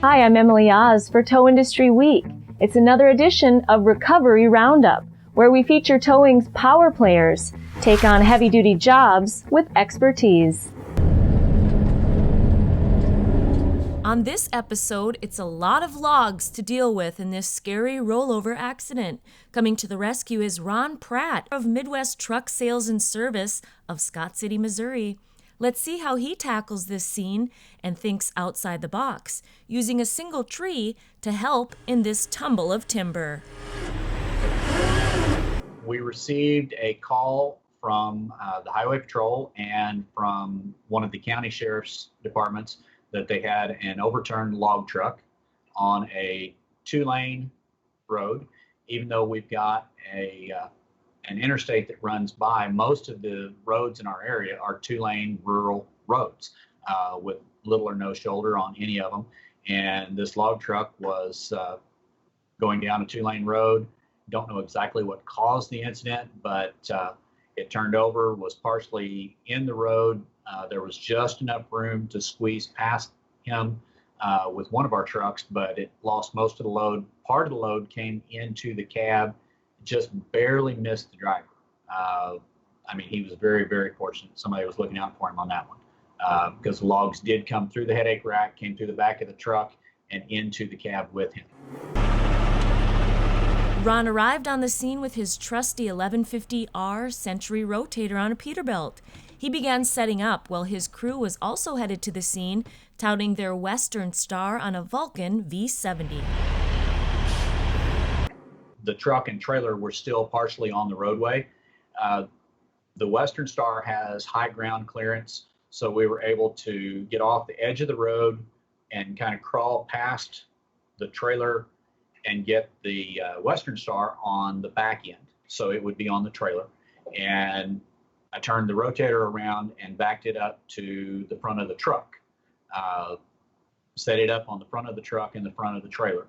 Hi, I'm Emily Oz for Tow Industry Week. It's another edition of Recovery Roundup, where we feature towing's power players, take on heavy-duty jobs with expertise. On this episode, it's a lot of logs to deal with in this scary rollover accident. Coming to the rescue is Ron Pratt of Midwest Truck Sales and Service of Scott City, Missouri. Let's see how he tackles this scene and thinks outside the box, using a single tree to help in this tumble of timber. We received a call from the Highway Patrol and from one of the county sheriff's departments that they had an overturned log truck on a two-lane road. Even though we've got an interstate that runs by, most of the roads in our area are two-lane rural roads with little or no shoulder on any of them. And this log truck was going down a two-lane road. Don't know exactly what caused the incident, but it turned over, was partially in the road. There was just enough room to squeeze past him with one of our trucks, but it lost most of the load. Part of the load came into the cab, just barely missed the driver. He was very, very fortunate. Somebody was looking out for him on that one because the logs did come through the headache rack, came through the back of the truck, and into the cab with him. Ron arrived on the scene with his trusty 1150R Century rotator on a Peterbilt. He began setting up while his crew was also headed to the scene, touting their Western Star on a Vulcan V70. The truck and trailer were still partially on the roadway. The Western Star has high ground clearance, so we were able to get off the edge of the road and kind of crawl past the trailer and get the Western Star on the back end, so it would be on the trailer. And I turned the rotator around and backed it up to the front of the truck, set it up on the front of the truck and the front of the trailer.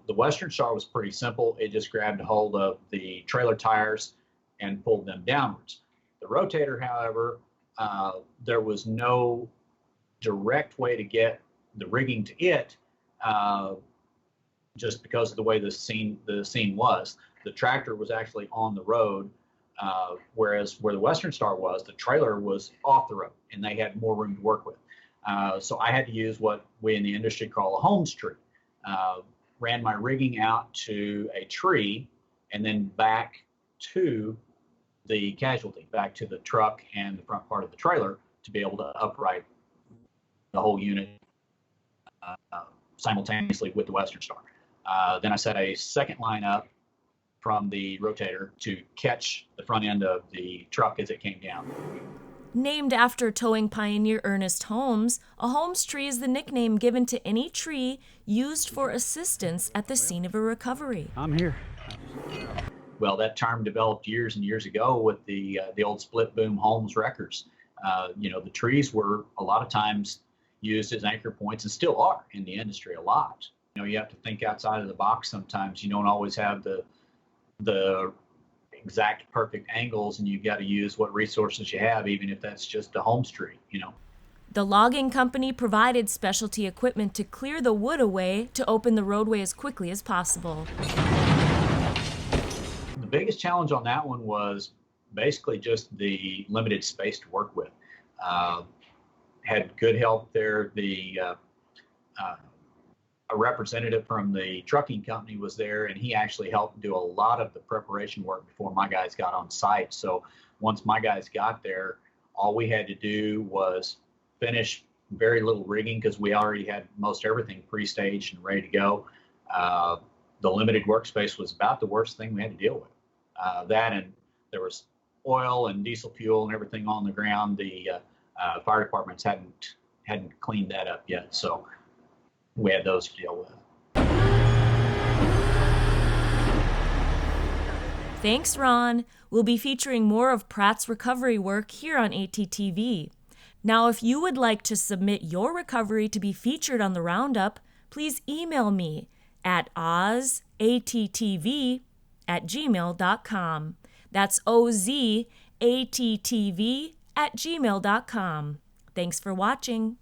The Western Star was pretty simple. It just grabbed a hold of the trailer tires and pulled them downwards. The rotator, however, there was no direct way to get the rigging to it, just because of the way the scene was. The tractor was actually on the road, whereas where the Western Star was, the trailer was off the road, and they had more room to work with. So I had to use what we in the industry call a Holmes tree. Ran my rigging out to a tree and then back to the casualty, back to the truck and the front part of the trailer to be able to upright the whole unit simultaneously with the Western Star. Then I set a second line up from the rotator to catch the front end of the truck as it came down. Named after towing pioneer Ernest Holmes, a Holmes tree is the nickname given to any tree used for assistance at the scene of a recovery. I'm here. Well, that term developed years and years ago with the old split boom Holmes wreckers. The trees were a lot of times used as anchor points and still are in the industry a lot. You have to think outside of the box sometimes. You don't always have the exact perfect angles, and you've got to use what resources you have, even if that's just a Holmes tree. The logging company provided specialty equipment to clear the wood away to open the roadway as quickly as possible. The biggest challenge on that one was basically just the limited space to work with. Had good help there. A representative from the trucking company was there, and he actually helped do a lot of the preparation work before my guys got on site. So once my guys got there, all we had to do was finish very little rigging because we already had most everything pre-staged and ready to go. The limited workspace was about the worst thing we had to deal with. That, and there was oil and diesel fuel and everything on the ground. The fire departments hadn't cleaned that up yet, so we had those to deal with. Thanks, Ron. We'll be featuring more of Pratt's recovery work here on ATTV. Now, if you would like to submit your recovery to be featured on the Roundup, please email me at ozattv@gmail.com. That's ozattv@gmail.com. Thanks for watching.